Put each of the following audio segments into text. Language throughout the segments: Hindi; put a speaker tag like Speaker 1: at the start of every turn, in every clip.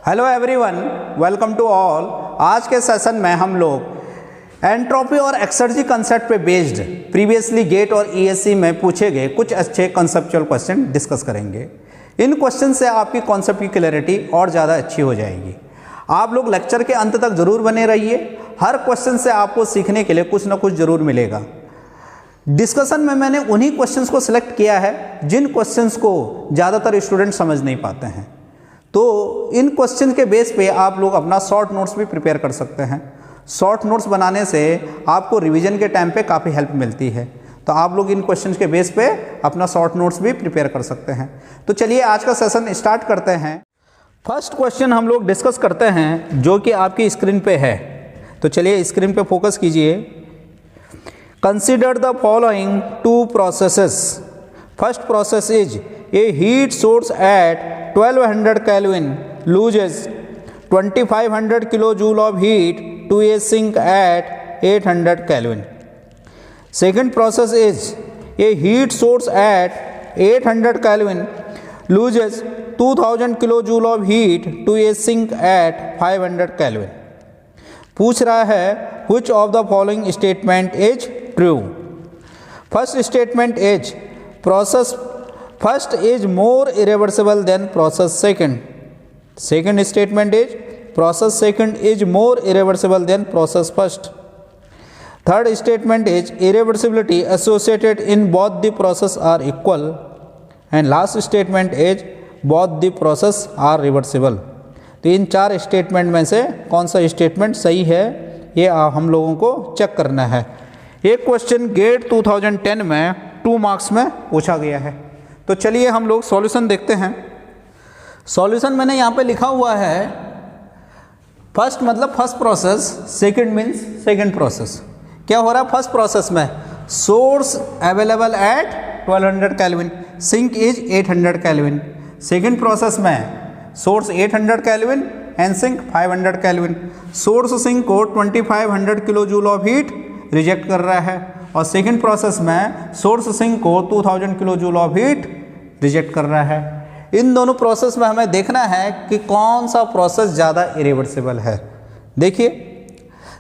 Speaker 1: Hello everyone, welcome to all. आज के सेशन में हम लोग एंट्रोपी और एक्सर्जी कंसेप्ट पे बेस्ड प्रीवियसली गेट और ईएससी में पूछे गए कुछ अच्छे कंसेप्चुअल क्वेश्चन डिस्कस करेंगे। इन क्वेश्चन से आपकी कॉन्सेप्ट की क्लैरिटी और ज़्यादा अच्छी हो जाएगी। आप लोग लेक्चर के अंत तक ज़रूर बने रहिए। हर क्वेश्चन से आपको सीखने के लिए कुछ ना कुछ ज़रूर मिलेगा। डिस्कशन में मैंने उन्हीं क्वेश्चंस को सिलेक्ट किया है जिन क्वेश्चंस को ज़्यादातर स्टूडेंट समझ नहीं पाते हैं। तो इन क्वेश्चन के बेस पे आप लोग अपना शॉर्ट नोट्स भी प्रिपेयर कर सकते हैं। शॉर्ट नोट्स बनाने से आपको रिवीजन के टाइम पे काफ़ी हेल्प मिलती है। तो आप लोग इन क्वेश्चंस के बेस पे अपना शॉर्ट नोट्स भी प्रिपेयर कर सकते हैं। तो चलिए आज का सेशन स्टार्ट करते हैं। फर्स्ट क्वेश्चन हम लोग डिस्कस करते हैं जो कि आपकी स्क्रीन पे है। तो चलिए स्क्रीन पे फोकस कीजिए। Consider the following two processes. First process is a heat source at 1200 Kelvin loses 2500 kilojoule of heat to a sink at 800 Kelvin. Second process is a heat source at 800 Kelvin loses 2000 kilojoule of heat to a sink at 500 Kelvin. पूछ रहा है which of the following statement is true? First statement is process first is more irreversible than process second. Second statement is process second is more irreversible than process first. Third statement is irreversibility associated in both the process are equal. And last statement is both the process are reversible. तो इन चार स्टेटमेंट में से कौन सा स्टेटमेंट सही है ये हम लोगों को चेक करना है। एक क्वेश्चन गेट 2010 में 2 मार्क्स में पूछा गया है। तो चलिए हम लोग सॉल्यूशन देखते हैं। सॉल्यूशन मैंने यहाँ पे लिखा हुआ है फर्स्ट मतलब first process, second means second process. क्या हो रहा है फर्स्ट प्रोसेस में? Source available at 1200 kelvin, sink is 800 kelvin. Second process में source 800 kelvin and sink 500 kelvin. Source sink को 2500 kilo joule of heat reject कर रहा है और सेकंड प्रोसेस में सोर्स सिंक को 2000 kilo joule of heat reject कर रहा है। इन दोनों प्रोसेस में हमें देखना है कि कौन सा प्रोसेस ज़्यादा इरिवर्सिबल है। देखिए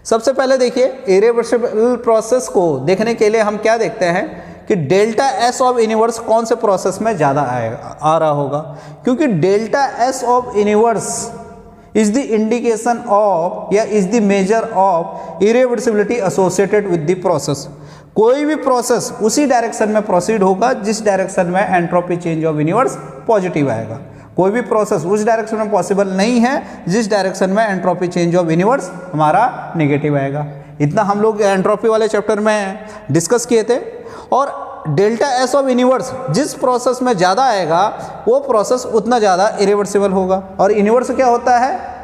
Speaker 1: सबसे पहले देखिए इरिवर्सिबल प्रोसेस को देखने के लिए हम क्या देखते हैं कि डेल्टा एस ऑफ यूनिवर्स कौन से प्रोसेस में ज़्यादा आ रहा होगा, क्योंकि delta S of universe is the indication of या is the measure of irreversibility associated with the process. कोई भी प्रोसेस उसी डायरेक्शन में प्रोसीड होगा जिस डायरेक्शन में entropy change of universe positive आएगा। कोई भी प्रोसेस उस डायरेक्शन में पॉसिबल नहीं है जिस डायरेक्शन में एंट्रोपी चेंज ऑफ यूनिवर्स हमारा नेगेटिव आएगा। इतना हम लोग एंट्रोपी वाले चैप्टर में डिस्कस किए थे। और डेल्टा एस ऑफ यूनिवर्स जिस प्रोसेस में ज़्यादा आएगा वो प्रोसेस उतना ज़्यादा इरिवर्सिबल होगा। और यूनिवर्स क्या होता है?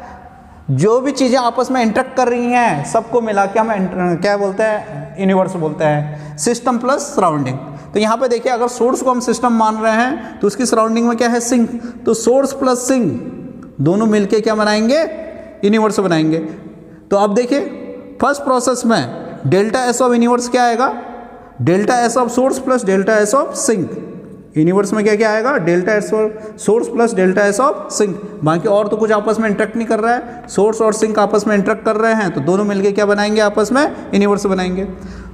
Speaker 1: जो भी चीज़ें आपस में इंटरेक्ट कर रही हैं सबको मिला के हम क्या बोलते हैं? यूनिवर्स बोलते हैं। System plus surrounding. तो यहाँ पे देखिए अगर सोर्स को हम सिस्टम मान रहे हैं तो उसकी सराउंडिंग में क्या है? सिंक। तो सोर्स प्लस सिंक दोनों मिलके क्या बनाएंगे? यूनिवर्स बनाएंगे। तो अब देखिए फर्स्ट प्रोसेस में डेल्टा एस ऑफ यूनिवर्स क्या आएगा? Delta S of source plus delta S of sink. Universe में क्या क्या आएगा? Delta S of source plus delta S of sink. बाकी और तो कुछ आपस में इंटरेक्ट नहीं कर रहा है। सोर्स और सिंक आपस में इंटरेक्ट कर रहे हैं तो दोनों मिलके क्या बनाएंगे? आपस में यूनिवर्स बनाएंगे।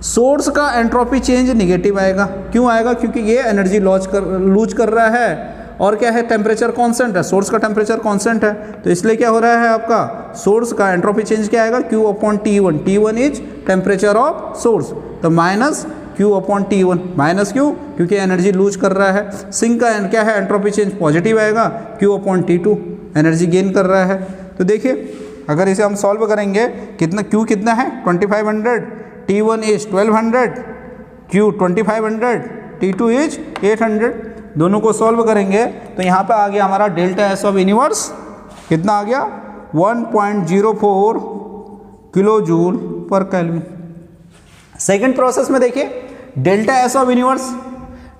Speaker 1: सोर्स का एंट्रोपी चेंज निगेटिव आएगा। क्यों आएगा? क्योंकि ये एनर्जी लूज कर रहा है और क्या है? टेम्परेचर कांस्टेंट है। सोर्स का टेम्परेचर कांस्टेंट है तो इसलिए क्या हो रहा है आपका सोर्स का एंट्रोपी चेंज क्या आएगा? Q upon T1। T1 is temperature of source तो minus Q upon T1। Minus क्यों? क्योंकि एनर्जी लूज कर रहा है। सिंक का क्या है? एंट्रोपी चेंज पॉजिटिव आएगा। Q upon T2 energy gain कर रहा है। तो देखिए अगर इसे हम सॉल्व करेंगे कितना Q कितना है? 2500, T1 is 1200, Q 2500, T2 is 800। दोनों को सॉल्व करेंगे तो यहाँ पे आ गया हमारा डेल्टा एस ऑफ यूनिवर्स कितना आ गया? 1.04 kilo joule per kelvin. Second process में देखिए delta S of universe,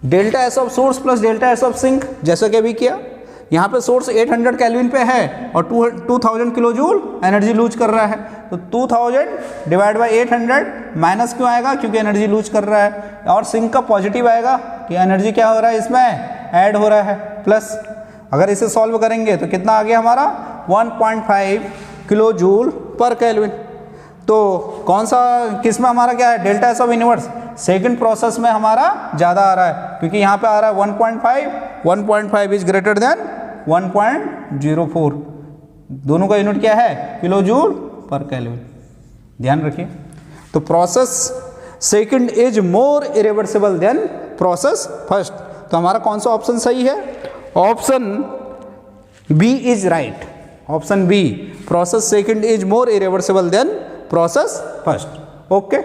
Speaker 1: delta S of source plus delta S of sink जैसा कि अभी किया। यहाँ पे सोर्स 800 केल्विन पे है और 2000 किलो जूल एनर्जी लूज कर रहा है तो 2000 डिवाइड बाई 800 माइनस क्यों आएगा? क्योंकि एनर्जी लूज कर रहा है। और सिंक का पॉजिटिव आएगा कि एनर्जी क्या हो रहा है? इसमें ऐड हो रहा है प्लस। अगर इसे सॉल्व करेंगे तो कितना आ गया हमारा 1.5 किलो जूल पर केल्विन। तो कौन सा किस में हमारा क्या है, delta S of universe second process में हमारा ज़्यादा आ रहा है, क्योंकि यहाँ पे आ रहा है 1.5 इज ग्रेटर देन 1.04। दोनों का यूनिट क्या है, किलो जूल पर केल्विन, ध्यान रखिए। तो process second is more irreversible than process first. तो हमारा कौन सा ऑप्शन सही है, option B is right, option B, process second is more irreversible than process first. Okay,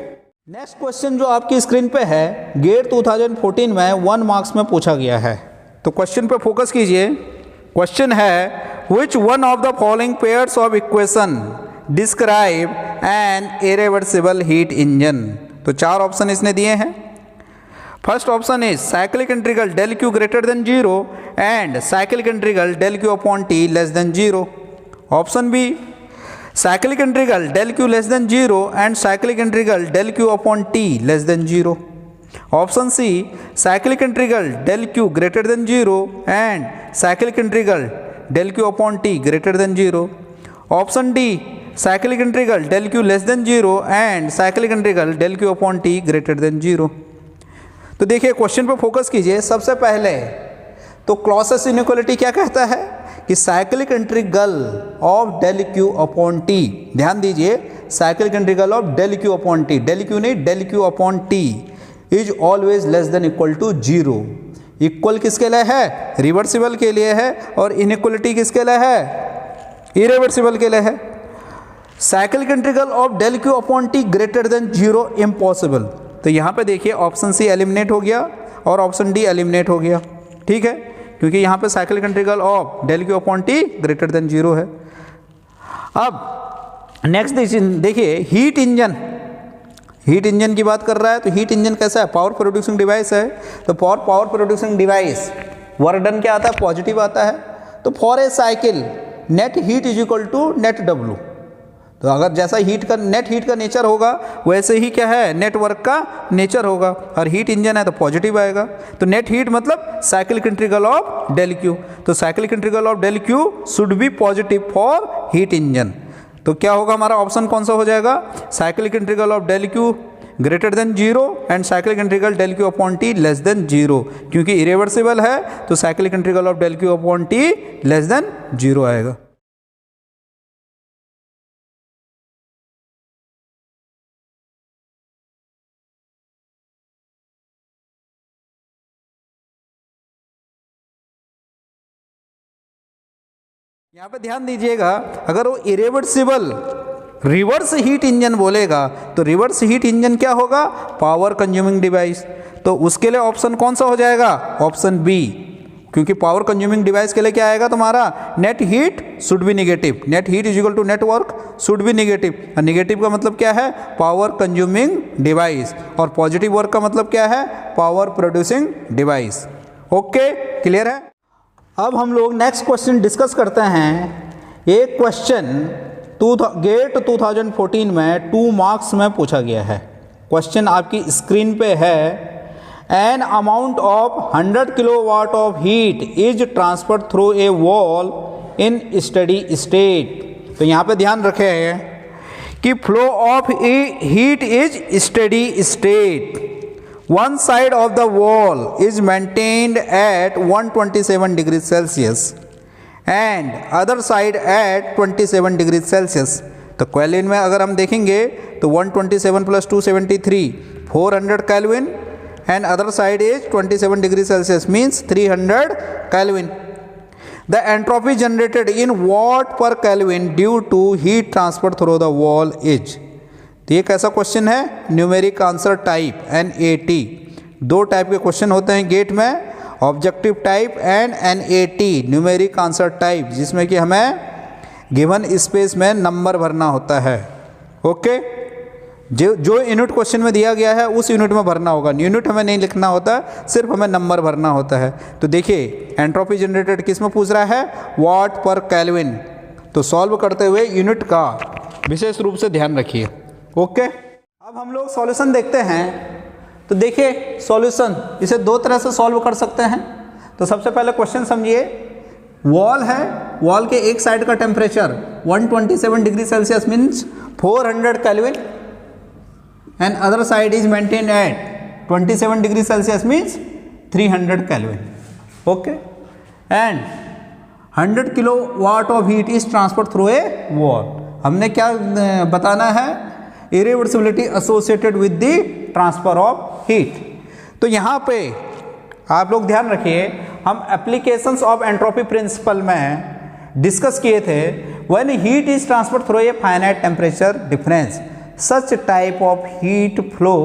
Speaker 1: next question जो आपकी स्क्रीन पे है, गेट 2014 में 1 मार्क्स में पूछा गया है। तो क्वेश्चन पे फोकस कीजिए। क्वेश्चन है which one of the following pairs of equation describe an irreversible heat engine. तो 4 ऑप्शन इसने दिए हैं। First option is cyclic integral del Q greater than 0 and cyclic integral del Q upon T less than 0। Option B cyclic integral del Q less than 0 and cyclic integral del Q upon T less than 0। Option C cyclic integral del Q greater than 0 and cyclic integral del Q upon T greater than 0। Option D cyclic integral del Q less than 0 and cyclic integral del Q upon T greater than 0। तो देखिए क्वेश्चन पे फोकस कीजिए। सबसे पहले तो क्लॉसेस इनइक्वालिटी क्या कहता है कि cyclic integral of del Q upon T, ध्यान दीजिए, cyclic integral of del Q upon T, del Q नहीं del Q upon T is always less than equal to 0। Equal किसके लिए है, रिवर्सिबल के लिए है, और इनइक्वालिटी किसके लिए है, इरिवर्सिबल के लिए है। Cyclic integral of del Q upon T greater than 0 impossible. तो यहाँ पे देखिए ऑप्शन सी एलिमिनेट हो गया और ऑप्शन डी एलिमिनेट हो गया, ठीक है, क्योंकि यहाँ पे cyclic integral of del Q upon T greater than 0 है। अब नेक्स्ट देखिए हीट इंजन, हीट इंजन की बात कर रहा है। तो हीट इंजन कैसा है, पावर प्रोड्यूसिंग डिवाइस है। तो for power producing device work done क्या आता है, पॉजिटिव आता है। तो for a cycle net heat is equal to net W. तो अगर जैसा हीट का नेट हीट का नेचर होगा वैसे ही क्या है, नेटवर्क का नेचर होगा। और हीट इंजन है तो पॉजिटिव आएगा। तो नेट हीट मतलब cyclic integral of del Q. तो cyclic integral of del Q should be positive for heat engine. तो क्या होगा हमारा ऑप्शन कौन सा हो जाएगा, cyclic integral of del Q greater than 0 and cyclic integral del Q upon T less than 0। क्योंकि इरिवर्सिबल है तो cyclic integral of del Q upon T less than 0 आएगा। यहाँ पे ध्यान दीजिएगा, अगर वो इरिवर्सिबल रिवर्स हीट इंजन बोलेगा तो रिवर्स हीट इंजन क्या होगा, पावर कंज्यूमिंग डिवाइस। तो उसके लिए ऑप्शन कौन सा हो जाएगा, ऑप्शन बी, क्योंकि पावर कंज्यूमिंग डिवाइस के लिए क्या आएगा तुम्हारा, net heat should be negative. Net heat is equal to net work should be negative. और निगेटिव का मतलब क्या है, पावर कंज्यूमिंग डिवाइस। और पॉजिटिव वर्क का मतलब क्या है, power producing device. Okay, clear है। अब हम लोग नेक्स्ट क्वेश्चन डिस्कस करते हैं। एक क्वेश्चन गेट 2014 में 2 मार्क्स में पूछा गया है। क्वेश्चन आपकी स्क्रीन पे है, an amount of 100 kilowatt of heat is transferred through a wall in steady state. तो यहाँ पे ध्यान रखें कि flow of heat is steady state. One side of the wall is maintained at 127 degrees Celsius and other side at 27 degrees Celsius। तो केल्विन में अगर हम देखेंगे तो 127 plus 273 400 Kelvin and other side is 27 degrees Celsius means 300 Kelvin। The entropy generated in watt per Kelvin due to heat transfer through the wall is। तो ये कैसा क्वेश्चन है, numeric answer type NAT। 2 type के क्वेश्चन होते हैं गेट में, objective type and NAT numeric answer type, जिसमें कि हमें गिवन स्पेस में नंबर भरना होता है। ओके, जो यूनिट क्वेश्चन में दिया गया है उस यूनिट में भरना होगा, यूनिट हमें नहीं लिखना होता, सिर्फ हमें नंबर भरना होता है। तो देखिए एंट्रोपी जनरेटेड किस में पूछ रहा है, वाट पर केल्विन। तो सॉल्व करते हुए यूनिट का विशेष रूप से ध्यान रखिए। ओके, अब हम लोग सॉल्यूशन देखते हैं। तो देखिए सॉल्यूशन इसे 2 तरह से सॉल्व कर सकते हैं। तो सबसे पहले क्वेश्चन समझिए, वॉल है, वॉल के एक साइड का temperature 127 degree Celsius means 400 kelvin and other side is maintain at 27 degree Celsius means 300 kelvin. Okay, and 100 kilo watt of heat is transfer through a wall. हमने क्या बताना है, irreversibility associated with the transfer of heat. तो यहाँ पे आप लोग ध्यान रखिए, हम एप्लीकेशंस ऑफ एंट्रोपी प्रिंसिपल में डिस्कस किए थे. When heat is transfer through a finite temperature difference such type of heat flow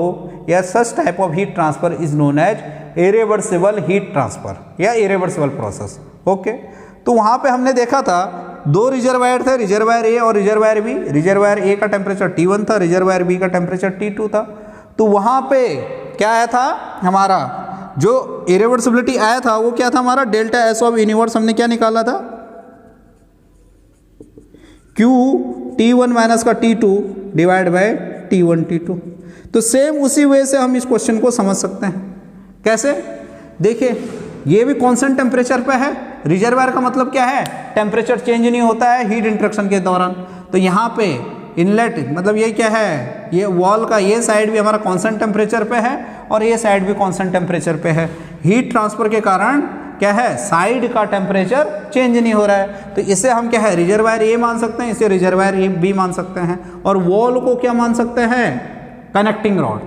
Speaker 1: या such type of heat transfer is known as irreversible heat transfer या इरिवर्सिबल प्रोसेस. ओके, तो वहाँ पे हमने देखा था दो रिजर्वायर थे, रिजर्वायर ए और रिजर्वायर बी. रिजर्वायर ए का टेम्परेचर T1 था, रिजर्वायर बी का टेम्परेचर T2 था. तो वहाँ पे क्या आया था, हमारा जो इरिवर्सिबिलिटी आया था वो क्या था, हमारा डेल्टा एस ऑफ यूनिवर्स हमने क्या निकाला था, Q T1 माइनस का T2 divide by T1 T2. तो सेम उसी वे से हम इस क्वेश्चन को समझ सकते हैं. कैसे, देखिए ये भी कांस्टेंट टेम्परेचर पे है. रिजर्वायर का मतलब क्या है, टेम्परेचर चेंज नहीं होता है हीट इंटरेक्शन के दौरान. तो यहाँ पे इनलेट मतलब ये क्या है, ये वॉल का ये साइड भी हमारा कांस्टेंट टेम्परेचर पे है और ये साइड भी कांस्टेंट टेम्परेचर पे है. हीट ट्रांसफर के कारण क्या है, साइड का टेम्परेचर चेंज नहीं हो रहा है. तो इसे हम क्या है, रिजर्वायर ए मान सकते हैं, इसे रिजर्वायर बी मान सकते हैं. और वॉल को क्या मान सकते हैं, कनेक्टिंग रॉड.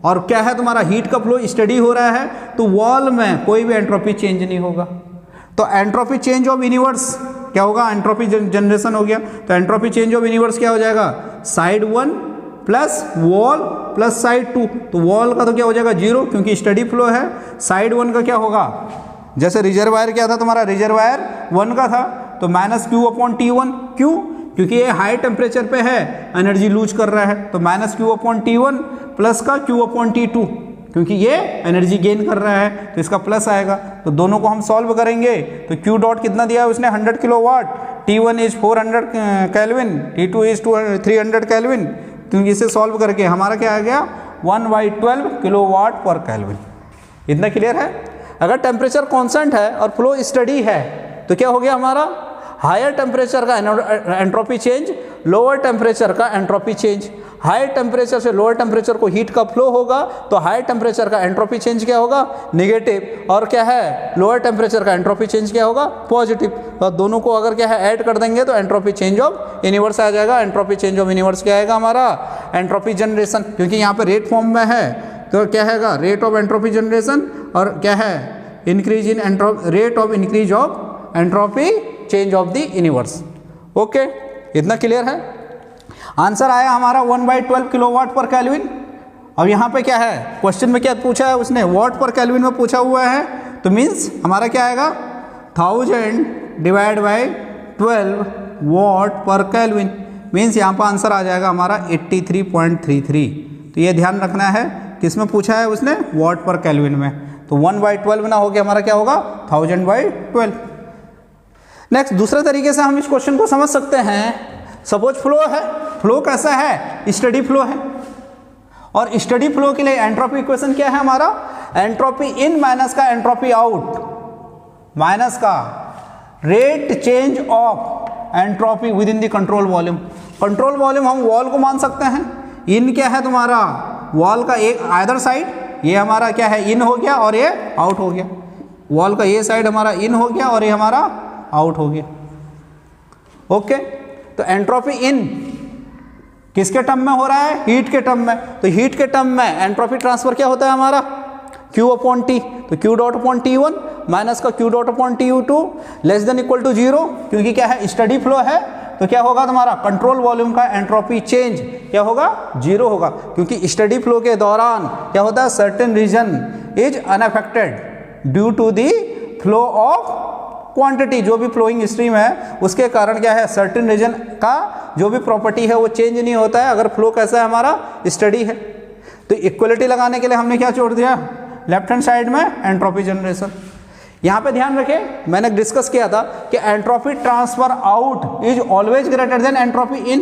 Speaker 1: और क्या है, तुम्हारा हीट का फ्लो स्टडी हो रहा है तो वॉल में कोई भी एंट्रोपी चेंज नहीं होगा. तो एंट्रोपी चेंज ऑफ यूनिवर्स क्या होगा, एंट्रोपी जनरेशन हो गया. तो एंट्रोपी चेंज ऑफ यूनिवर्स क्या हो जाएगा, side 1 plus wall plus side 2. तो वॉल का तो क्या हो जाएगा 0 क्योंकि स्टडी फ्लो है. साइड 1 का क्या होगा, जैसे रिजर्वायर क्या था तुम्हारा, रिजर्वायर 1 का था तो माइनस Q अपॉन T1. क्यों, क्योंकि ये हाई टेम्परेचर पे है, एनर्जी लूज कर रहा है. तो minus Q upon T1 plus का Q अपॉन T2 क्योंकि ये एनर्जी गेन कर रहा है तो इसका प्लस आएगा. तो दोनों को हम सॉल्व करेंगे तो Q डॉट कितना दिया है उसने 100 kilo watt, T1 is 400 kelvin, T2 is 300 kelvin. तो इसे सॉल्व करके हमारा क्या आ गया 1/12 किलो वाट पर केल्विन. इतना क्लियर है. अगर टेम्परेचर कांस्टेंट है और फ्लो स्टडी है तो क्या हो गया हमारा, हायर टेम्परेचर का एंट्रोपी चेंज, लोअर टेम्परेचर का एंट्रोपी चेंज. हाई टेम्परेचर से लोअर टेम्परेचर को हीट का फ्लो होगा तो हाई टेम्परेचर का एंट्रोपी चेंज क्या होगा, नेगेटिव. और क्या है, लोअर टेम्परेचर का एंट्रोपी चेंज क्या होगा, पॉजिटिव. तो दोनों को अगर क्या है ऐड कर देंगे तो एंट्रोपी चेंज ऑफ यूनिवर्स आ जाएगा. एंट्रोपी चेंज ऑफ यूनिवर्स क्या आएगा हमारा, एंट्रोपी जनरेशन. क्योंकि यहाँ पर रेट फॉर्म में है तो क्या है, रेट ऑफ एंट्रोपी जनरेशन और क्या है, increase in rate of increase of entropy change of the universe. Okay, इतना क्लियर है. आंसर आया हमारा 1/12 किलोवाट पर केल्विन. अब यहाँ पे क्या है, क्वेश्चन में क्या पूछा है उसने, वाट पर केल्विन में पूछा हुआ है. तो मीन्स हमारा क्या आएगा 1000 डिवाइड बाय 12 वाट पर केल्विन. मीन्स यहाँ पर आंसर आ जाएगा हमारा 83.33. तो ये ध्यान रखना है, किसमें पूछा है उसने, वाट पर केल्विन में. तो 1/12 ना हो गया हमारा क्या होगा 1000/12. नेक्स्ट दूसरे तरीके से हम इस क्वेश्चन को समझ सकते हैं. सपोज फ्लो है, फ्लो कैसा है, स्टडी फ्लो है. और स्टडी फ्लो के लिए एंट्रोपी इक्वेशन क्या है हमारा, एंट्रोपी इन माइनस का एंट्रोपी आउट माइनस का rate change of entropy with in the control volume. Control volume हम वॉल को मान सकते हैं. इन क्या है तुम्हारा, वॉल का एक आइदर साइड, ये हमारा क्या है इन हो गया और ये आउट हो गया. वॉल का ये साइड हमारा इन हो गया और ये हमारा आउट हो गया. ओके, तो एंट्रोपी इन किसके टर्म में हो रहा है, हीट के टर्म में. तो हीट के टर्म में एंट्रोपी ट्रांसफर क्या होता है हमारा Q अपॉन T. तो Q dot upon T1 minus का Q dot upon T2 less than equal to 0. क्योंकि क्या है स्टडी फ्लो है तो क्या होगा तुम्हारा कंट्रोल वॉल्यूम का एंट्रोपी चेंज क्या होगा 0 होगा. क्योंकि स्टडी फ्लो के दौरान क्या होता है, certain region is unaffected due to the flow of quantity. जो भी फ्लोइंग स्ट्रीम है उसके कारण क्या है, सर्टेन रीजन का जो भी प्रॉपर्टी है वो चेंज नहीं होता है अगर फ्लो कैसा है हमारा स्टडी है. तो इक्वलिटी लगाने के लिए हमने क्या छोड़ दिया, लेफ्ट हैंड साइड में एंट्रोपी जनरेशन. यहाँ पे ध्यान रखें, मैंने डिस्कस किया था कि entropy transfer out is always greater than entropy in.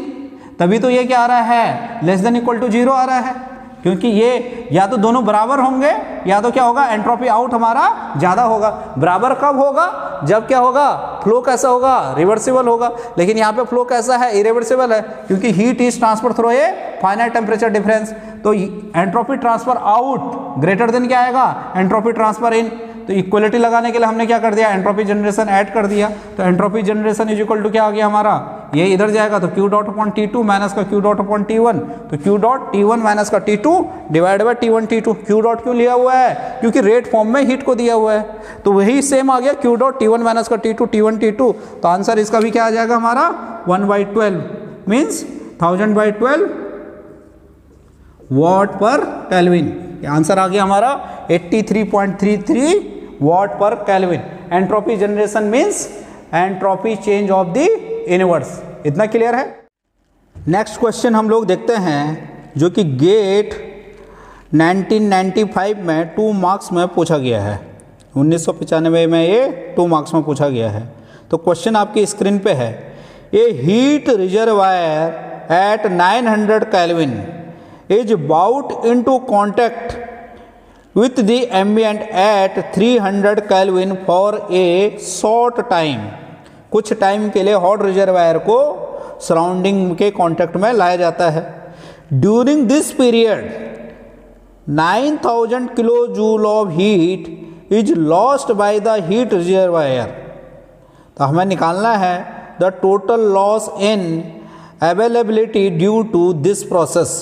Speaker 1: तभी तो ये क्या आ रहा है, लेस देन इक्वल टू 0 आ रहा है. क्योंकि ये या तो दोनों बराबर होंगे या तो क्या होगा, एंट्रोपी आउट हमारा ज़्यादा होगा। बराबर कब होगा, जब क्या होगा, फ्लो कैसा होगा, रिवर्सिबल होगा। लेकिन यहाँ पे फ्लो कैसा है, इरिवर्सिबल है, क्योंकि heat is transfer through a finite temperature difference. तो entropy transfer out greater than क्या आएगा, एंट्रोपी ट्रांसफर इन। तो इक्वलिटी लगाने के लिए हमने क्या कर दिया, एंट्रोपी जनरेशन ऐड कर दिया। तो entropy generation is equal to क्या आ गया हमारा, ये इधर जाएगा तो Q dot upon T2 minus का Q डॉट अपॉन T1, तो Q डॉट T1 माइनस का T2 divide by T1 T2। Q dot क्यों लिया हुआ है, क्योंकि रेट फॉर्म में हीट को दिया हुआ है, तो वही सेम आ गया Q डॉट T1 माइनस का T2 T1 T2। तो आंसर इसका भी क्या आ जाएगा हमारा 1/12 means 1000/12 watt per kelvin. Answer आ गया हमारा 83.33 watt per kelvin. Entropy generation means entropy change of the universe. इतना क्लियर है। नेक्स्ट क्वेश्चन हम लोग देखते हैं जो कि गेट 1995 में 2 मार्क्स में पूछा गया है। 1995 में ये 2 मार्क्स में पूछा गया है। तो क्वेश्चन आपकी स्क्रीन पे है, a heat reservoir at 900 kelvin is brought into contact with the ambient at 300 Kelvin for a short time। कुछ टाइम के लिए हॉट रिजर्वायर को सराउंडिंग के कांटेक्ट में लाया जाता है। During this period 9000 kilo joule of heat is lost by the heat reservoir. तो हमें निकालना है the total loss in availability due to this process.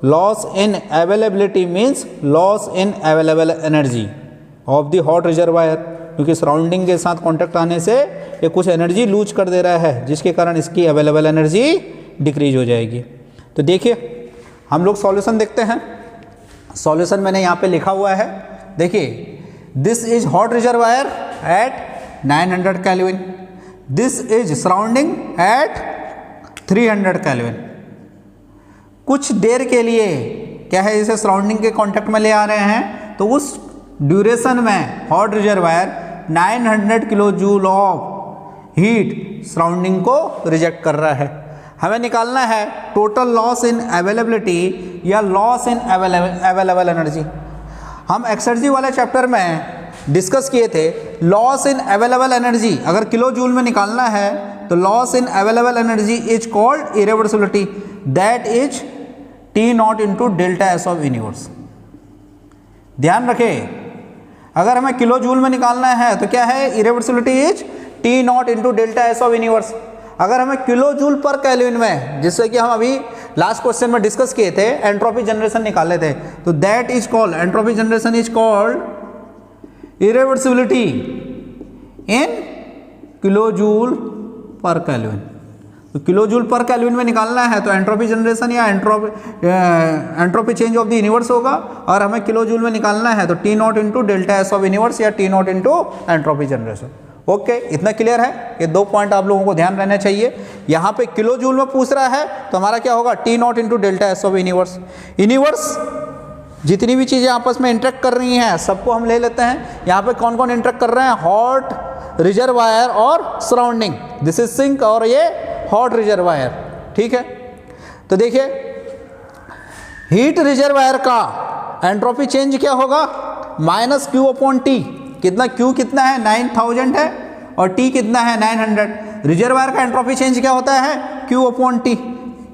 Speaker 1: Loss in availability means loss in available energy of the hot reservoir, क्योंकि सराउंडिंग के साथ कांटेक्ट आने से ये कुछ एनर्जी लूज कर दे रहा है, जिसके कारण इसकी अवेलेबल एनर्जी डिक्रीज हो जाएगी। तो देखिए हम लोग सॉल्यूशन देखते हैं। सॉल्यूशन मैंने यहाँ पे लिखा हुआ है, देखिए this is hot reservoir at 900 kelvin, this is surrounding at 300 kelvin. कुछ देर के लिए क्या है, इसे सराउंडिंग के कांटेक्ट में ले आ रहे हैं, तो उस ड्यूरेशन में hot reservoir 900 kilo joule of heat surrounding को रिजेक्ट कर रहा है। हमें निकालना है टोटल लॉस इन अवेलेबिलिटी या लॉस इन अवेलेबल एनर्जी। हम एक्सर्जी वाले चैप्टर में डिस्कस किए थे लॉस इन अवेलेबल एनर्जी अगर किलो जूल में निकालना है तो loss in available energy is called irreversibility, that is T not into delta S of universe. ध्यान रखें, अगर हमें किलो जूल में निकालना है तो क्या है, irreversibility is T not into delta S of universe. अगर हमें किलो जूल पर केल्विन में, जिससे कि हम अभी लास्ट क्वेश्चन में डिस्कस किए थे, एंट्रोपी जनरेशन निकाले थे, तो that is called, entropy generation is called irreversibility in kilo joule per kelvin. तो किलो जूल पर केल्विन में निकालना है तो एंट्रोपी जनरेशन या entropy change of the universe होगा, और हमें किलो जूल में निकालना है तो T not into delta S of universe या T not into entropy generation. Okay, इतना क्लियर है। ये 2 पॉइंट आप लोगों को ध्यान रहना चाहिए। यहाँ पे किलो जूल में पूछ रहा है तो हमारा क्या होगा, T not into delta S of universe. Universe जितनी भी चीज़ें आपस में इंटरेक्ट कर रही हैं सबको हम ले लेते हैं। यहाँ पे कौन कौन इंटरेक्ट कर रहे हैं, हॉट रिजर्वायर और सराउंडिंग, दिस इज सिंक और ये हॉट रिजर्वायर। ठीक है, तो देखिए हीट रिजर्वायर का एंट्रोपी चेंज क्या होगा, माइनस Q अपॉन T। कितना, Q कितना है 9000 है और T कितना है 900। रिजर्वायर का एंट्रोपी चेंज क्या होता है, Q अपॉन T,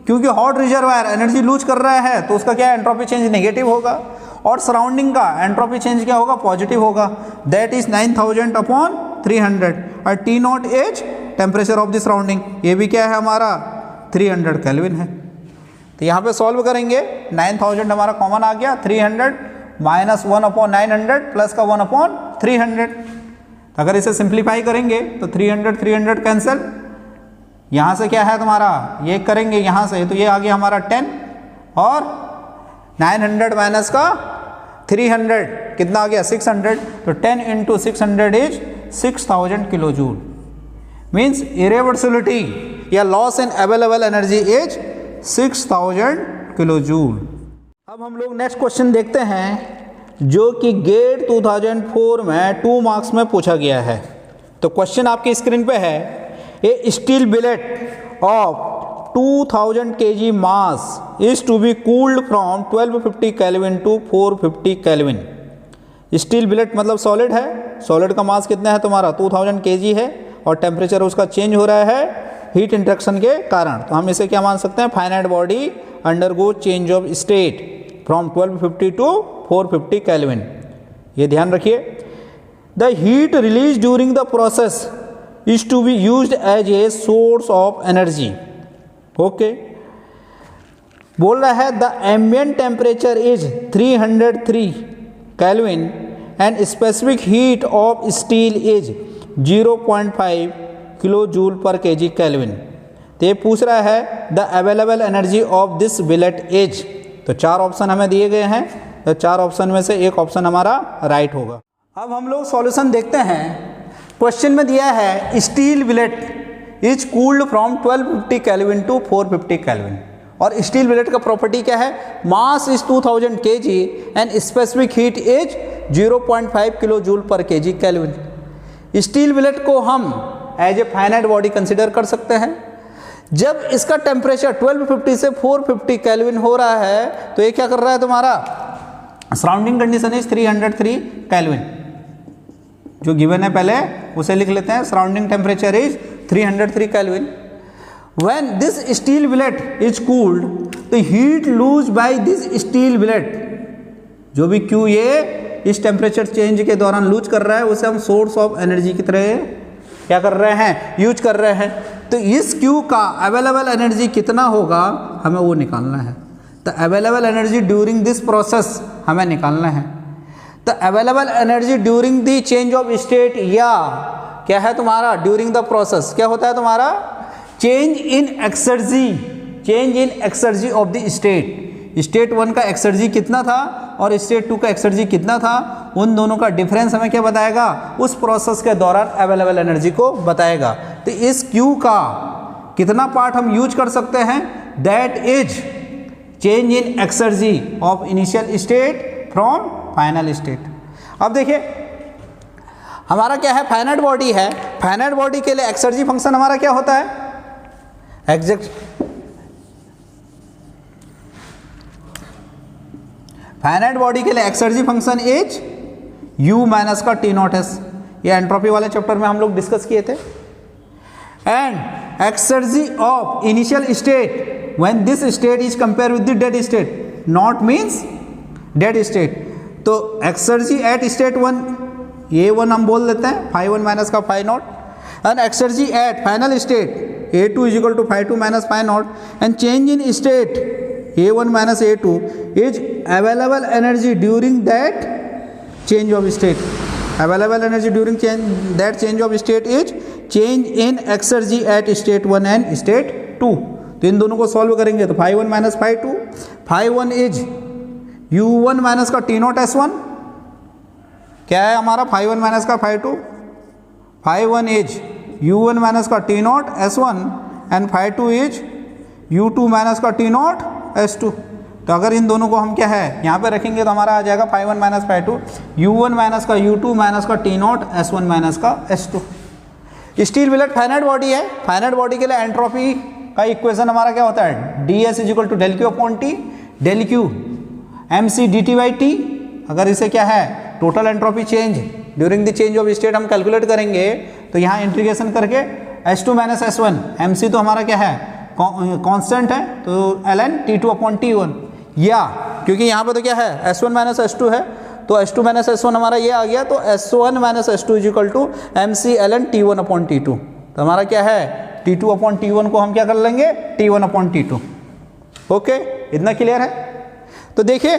Speaker 1: क्योंकि हॉट रिजर्वायर एनर्जी लूज कर रहा है तो उसका क्या एंट्रोपी चेंज नेगेटिव होगा, और सराउंडिंग का एंट्रोपी चेंज क्या होगा, पॉजिटिव होगा, दैट इज 9000 अपॉन 300। और T naught is temperature of the surrounding, ये भी क्या है हमारा 300 केल्विन है। तो यहाँ पे सॉल्व करेंगे, 9000 हमारा कॉमन आ गया, 300 माइनस 1 अपॉन 900 प्लस का 1 अपॉन 300। अगर इसे सिंप्लीफाई करेंगे तो 300 कैंसिल, यहाँ से क्या है तुम्हारा, ये करेंगे यहाँ से तो ये आ गया हमारा 10, और 900 माइनस का 300 कितना आ गया 600, तो 10 into 600 is 6000 kilo joule. Means irreversibility या loss in available energy is 6000 kilo joule. अब हम लोग नेक्स्ट क्वेश्चन देखते हैं जो कि गेट 2004 में 2 मार्क्स में पूछा गया है। तो क्वेश्चन आपकी स्क्रीन पे है, a steel billet of 2000 kg mass is to be cooled from 1250 Kelvin to 450 Kelvin। Steel billet मतलब सॉलिड है, सॉलिड का मास कितना है तुम्हारा 2000 kg है और टेम्परेचर उसका चेंज हो रहा है हीट इंट्रैक्शन के कारण। तो हम इसे क्या मान सकते हैं, finite body undergo change of state from 1250 to 450 Kelvin। ये ध्यान रखिए। The heat release during the process is to be used as a source of energy. Okay, बोल रहा है the ambient temperature is 303 Kelvin and specific heat of steel is 0.5 kilo joule per kg Kelvin। तो ये पूछ रहा है the available energy of this billet is. तो 4 ऑप्शन हमें दिए गए हैं, तो 4 ऑप्शन में से एक ऑप्शन हमारा राइट होगा। अब हम लोग सॉल्यूशन देखते हैं। क्वेश्चन में दिया है steel billet is cooled from 1250 Kelvin to 450 Kelvin और स्टील बिलेट का प्रॉपर्टी क्या है, mass is 2000 kg and specific heat is 0.5 kilo joule per kg Kelvin। Steel billet को हम as a finite body consider कर सकते हैं। जब इसका टेम्परेचर 1250 से 450 Kelvin हो रहा है तो ये क्या कर रहा है तुम्हारा, सराउंडिंग कंडीशन इज 303 Kelvin। जो गिवन है पहले उसे लिख लेते हैं, surrounding temperature is 303 Kelvin। When this steel billet is cooled, the heat lose by this steel billet, जो भी Q ये इस टेम्परेचर चेंज के दौरान लूज कर रहा है उसे हम सोर्स ऑफ एनर्जी की तरह क्या कर रहे हैं, यूज कर रहे हैं। तो इस Q का अवेलेबल एनर्जी कितना होगा हमें वो निकालना है। तो available energy during this process हमें निकालना है। तो available energy during the change of state या क्या है तुम्हारा, ड्यूरिंग द प्रोसेस क्या होता है तुम्हारा, change in exergy of the state. State 1 का एक्सर्जी कितना था और स्टेट 2 का एक्सर्जी कितना था, उन दोनों का डिफरेंस हमें क्या बताएगा, उस प्रोसेस के दौरान अवेलेबल एनर्जी को बताएगा। तो इस Q का कितना पार्ट हम यूज कर सकते हैं, that is change in exergy of initial state from final state. अब देखिए हमारा क्या है, फाइनाइट बॉडी है। फाइनाइट बॉडी के लिए एक्सर्जी फंक्शन हमारा क्या होता है, एग्जैक्ट फाइनाइट बॉडी के लिए exergy function is U minus का T नॉट एस। ये एंट्रोपी वाले चैप्टर में हम लोग डिस्कस किए थे। And exergy of initial state when this state is compare with the dead state, naught means dead state. तो एक्सर्जी एट स्टेट 1 ये 1 हम बोल देते हैं, फाई 1 माइनस का phi naught, and exergy at final state A2 is equal to phi 2 minus phi naught, and change in state A1 minus A2 is available energy during that change of state. Available energy during that change of state is change in exergy at state 1 and state 2। तो इन दोनों को सॉल्व करेंगे तो phi 1 minus phi 2, phi 1 is U1 minus का T नॉट S1, क्या है हमारा फाई 1 माइनस का phi 2, phi 1 is U1 minus का T naught S1 and phi 2 is U2 minus का T नॉट S2। तो अगर इन दोनों को हम क्या है यहाँ पे रखेंगे तो हमारा आ जाएगा phi 1 minus phi 2, U1 minus का U2 माइनस का T नॉट S1 माइनस का S2। Steel billet finite body है। फाइनाइट बॉडी के लिए एंट्रोपी का इक्वेशन हमारा क्या होता है, ds is equal to del Q upon T, del Q mc dt by T. अगर इसे क्या है total entropy change during the change of state हम कैलकुलेट करेंगे तो यहाँ इंटीग्रेशन करके S2 माइनस S1, mc तो हमारा क्या है कांस्टेंट है तो ln T2 अपॉन T1, या क्योंकि यहाँ पे तो क्या है S1 माइनस S2 है तो S2 माइनस S1 हमारा ये आ गया, तो S1 minus S2 is equal to mc ln T1 upon T2। तो हमारा क्या है T2 अपॉन T1 को हम क्या कर लेंगे T1 अपॉन T2। ओके, इतना क्लियर है। तो देखिए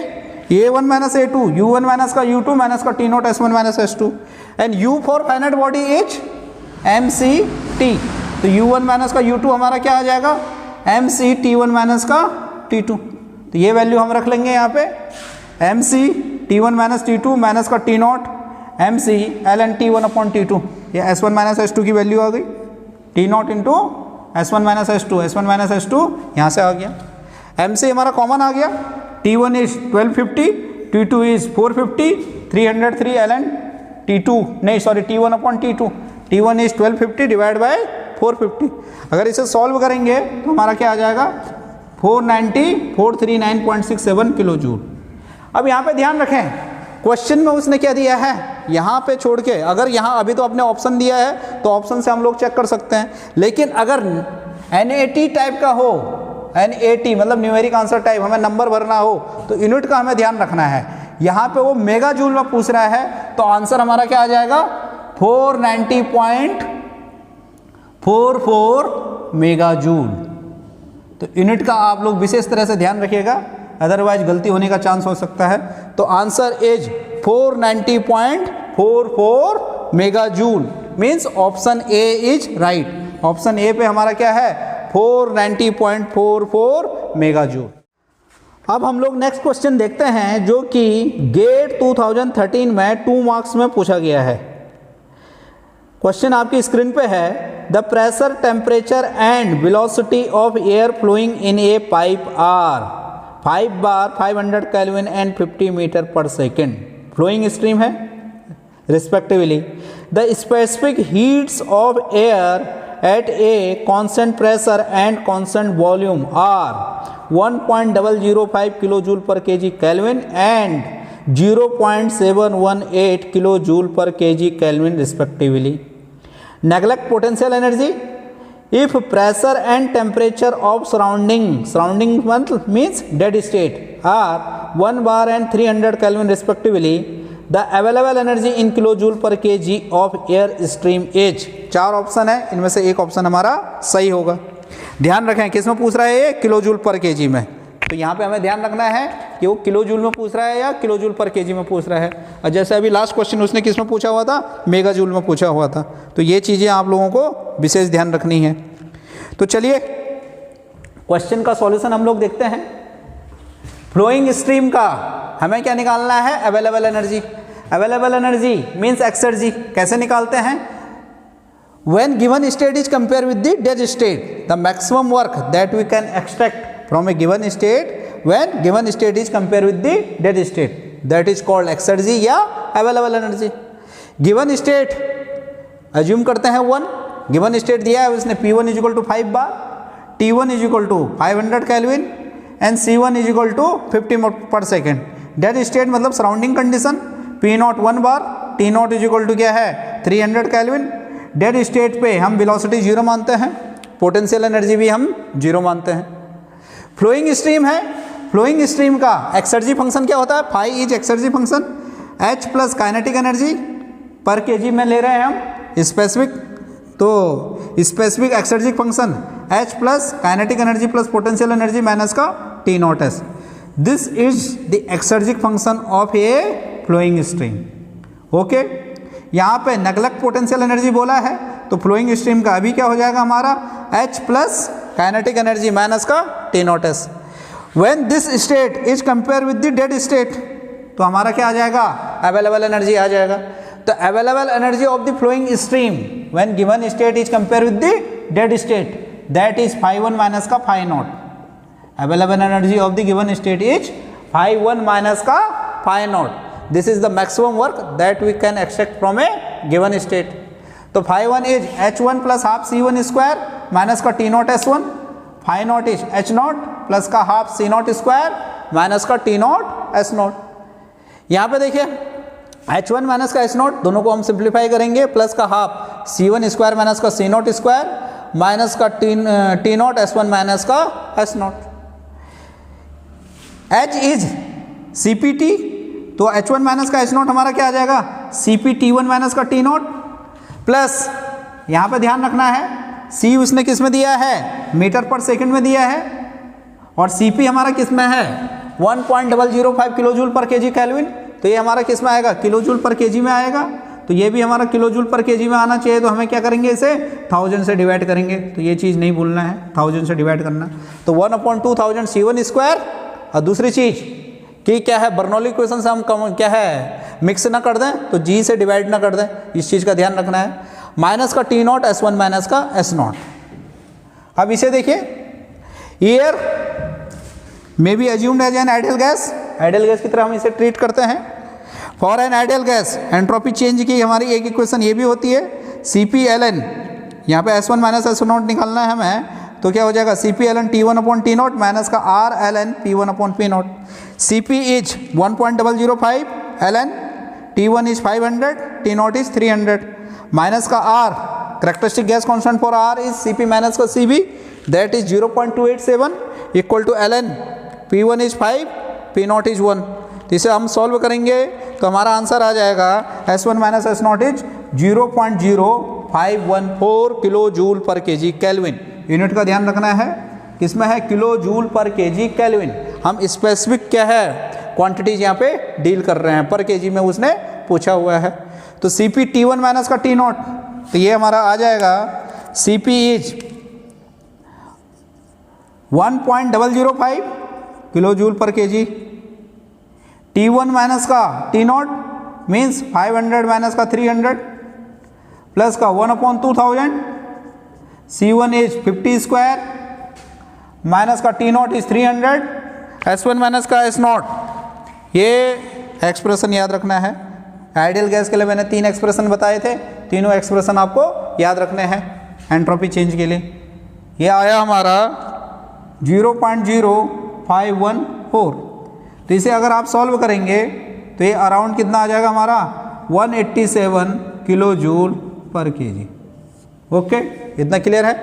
Speaker 1: A1 minus A2, U1 minus का U2 माइनस का T naught S1 minus S2 and U for finite body is mc T। तो U1 माइनस का U2 हमारा क्या आ जाएगा mc T1 माइनस का T2। तो ये वैल्यू हम रख लेंगे यहाँ पे mc T1 minus T2 minus का T not mc ln T1 upon T2। ये S1 माइनस S2 की वैल्यू आ गई, T not into S1 minus S2, S1 minus S2 यहाँ से आ गया, mc हमारा कॉमन आ गया, T1 is 1250, T2 is 450, 303 ln T2 नहीं sorry T1 upon T2, T1 is 1250 divide by 450। अगर इसे सॉल्व करेंगे तो हमारा क्या आ जाएगा 439.67 किलो जूल। अब यहाँ पे ध्यान रखें, क्वेश्चन में उसने क्या दिया है, यहाँ पे छोड़ के, अगर यहाँ अभी तो अपने ऑप्शन दिया है तो ऑप्शन से हम लोग चेक कर सकते हैं, लेकिन अगर NAT टाइप का हो, NAT मतलब न्यूमेरिक आंसर टाइप, हमें नंबर भरना हो तो यूनिट का हमें ध्यान रखना है। यहाँ पे वो मेगा जूल में पूछ रहा है तो आंसर हमारा क्या आ जाएगा, 490.44 मेगा जूल। तो यूनिट का आप लोग विशेष तरह से ध्यान रखिएगा, अदरवाइज गलती होने का चांस हो सकता है। तो answer is 490.44 mega joule, means option A is right. Option A पे हमारा क्या है, 490.44 मेगा जूल। अब हम लोग नेक्स्ट क्वेश्चन देखते हैं जो कि गेट 2013 में 2 मार्क्स में पूछा गया है। क्वेश्चन आपकी स्क्रीन पे है, the pressure temperature and velocity of air flowing in a pipe are 5 bar 500 kelvin and 50 metre per second, flowing stream है respectively. The specific heats of air at a constant pressure and constant volume are 1.005 kilo joule per KG kelvin and 0.718 kilo joule per KG kelvin respectively. Neglect potential energy if pressure and temperature of surrounding means dead state are 1 bar and 300 kelvin respectively, the available energy in kilo joule per KG of air stream is. 4 option है, इनमें से एक ऑप्शन हमारा सही होगा। ध्यान रखें किस में पूछ रहा है ये, किलो जूल पर केजी में। तो यहाँ पे हमें ध्यान रखना है कि वो किलो जूल में पूछ रहा है या किलो जूल पर केजी में पूछ रहा है। और जैसे अभी लास्ट क्वेश्चन उसने किस में पूछा हुआ था, मेगा जूल में पूछा हुआ था। तो ये चीज़ें आप लोगों को विशेष ध्यान रखनी है। तो चलिए क्वेश्चन का सॉल्यूशन हम लोग देखते हैं। फ्लोइंग स्ट्रीम का हमें क्या निकालना है, available energy. Available energy means exergy. कैसे निकालते हैं, when given state is compared with the dead state, the maximum work that we can extract from a given state when given state is compared with the dead state, that is called exergy या available energy। given state assume करते हैं 1, given state दिया है उसने P1 is equal to 5 bar, T1 is equal to 500 kelvin and C1 is equal to 50 पर सेकेंड। डेड स्टेट मतलब surrounding condition, P0 1 bar, T0 is equal to क्या है 300 केल्विन। डेड स्टेट पे हम वेलोसिटी 0 मानते हैं, पोटेंशियल एनर्जी भी हम 0 मानते हैं। फ्लोइंग स्ट्रीम है, फ्लोइंग स्ट्रीम का एक्सर्जी फंक्शन क्या होता है, phi is exergy function, H plus kinetic energy per kg में ले रहे हैं हम स्पेसिफिक, तो specific exergy function H plus kinetic energy plus potential energy minus का T0s। This is the exergic function of a flowing stream. Okay, यहाँ पे नेग्लेक्ट पोटेंशियल एनर्जी बोला है, तो फ्लोइंग स्ट्रीम का अभी क्या हो जाएगा हमारा H plus kinetic energy minus का T0s। When this state is compare with the dead state, तो हमारा क्या आ जाएगा, अवेलेबल एनर्जी आ जाएगा। तो available energy of the flowing stream when given state is compare with the dead state, that is phi1 minus का phi0। Available energy of the given state is phi1 minus का phi0। This is the maximum work that we can extract from a given state. तो phi1 is h1 plus half c1 square minus का t0 s1, phi0 is h0 plus का half c0 square minus का t0 s0। यहाँ पे देखिए h1 माइनस का h0 दोनों को हम सिंप्लीफाई करेंगे, प्लस का हाफ c1 स्क्वायर माइनस का c0 स्क्वायर माइनस का t0 s1 माइनस का s0। h इज cpt, तो h1 माइनस का h0 हमारा क्या आ जाएगा, cp t1 माइनस का t0 प्लस यहाँ पे ध्यान रखना है c उसने किस में दिया है, मीटर पर सेकंड में दिया है, और cp हमारा किस में है 1.005 kilo joule per KG kelvin, तो ये हमारा किस में आएगा, किलो जूल पर केजी में आएगा। तो ये भी हमारा किलो जूल पर केजी में आना चाहिए, तो हमें क्या करेंगे, इसे 1000 से डिवाइड करेंगे। तो ये चीज़ नहीं भूलना है, 1000 से डिवाइड करना। तो 1/2000 c1 स्क्वायर, और दूसरी चीज़ कि क्या है, बर्नौली इक्वेशन से हम क्या है मिक्स ना कर दें, तो जी से डिवाइड ना कर दें, इस चीज़ का ध्यान रखना है। माइनस का t0 s1 माइनस का s0। अब इसे देखिए, air may be assumed as an ideal gas, ideal gas की तरह हम इसे ट्रीट करते हैं। For an ideal gas entropy change की हमारी एक इक्वेशन ये भी होती है, CpLn, यहाँ पे s1 माइनस s0 निकालना है हमें, तो क्या हो जाएगा CP ln T1 upon T naught minus का R ln P1 upon P naught. CP is 1.005 ln T1 is 500 T naught is 300 minus का R characteristic gas constant for R is CP minus का CB that is 0.287 equal to ln P1 is 5 P naught is 1। तो इसे हम सॉल्व करेंगे तो हमारा आंसर आ जाएगा S1 minus S not is 0.0514 kilo joule per KG kelvin. Unit का ध्यान रखना है, किसमें है kilo joule per KG kelvin. हम स्पेसिफिक क्या है क्वांटिटीज यहाँ पे डील कर रहे हैं, पर केजी में उसने पूछा हुआ है। तो CP T1 माइनस का T नॉट, तो ये हमारा आ जाएगा CP is 1.005 kilo joule per KG. T1 minus का T नॉट मीन्स 500 माइनस का 300 प्लस का 1/2000 C1 इज 50 स्क्वायर माइनस का T naught is 300 S1 minus का S नॉट। ये एक्सप्रेशन याद रखना है। आइडियल गैस के लिए मैंने 3 एक्सप्रेशन बताए थे, तीनों एक्सप्रेशन आपको याद रखने हैं एंट्रोपी चेंज के लिए। ये आया हमारा 0.0514। तो इसे अगर आप सॉल्व करेंगे तो ये अराउंड कितना आ जाएगा हमारा 187 kilo joule per KG. Okay, इतना क्लियर है।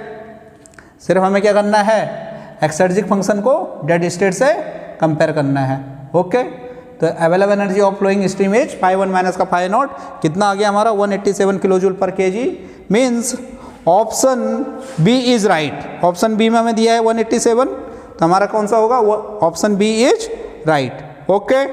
Speaker 1: सिर्फ हमें क्या करना है एक्सर्जिक फंक्शन को डेड स्टेट से कंपेयर करना है। ओके, तो available energy of flowing stream is 5 minus का 5 नॉट कितना आ गया हमारा 187 kilo joule per KG. Means option B is right. Option B में हमें दिया है 187, तो हमारा कौन सा होगा option B is right. Okay.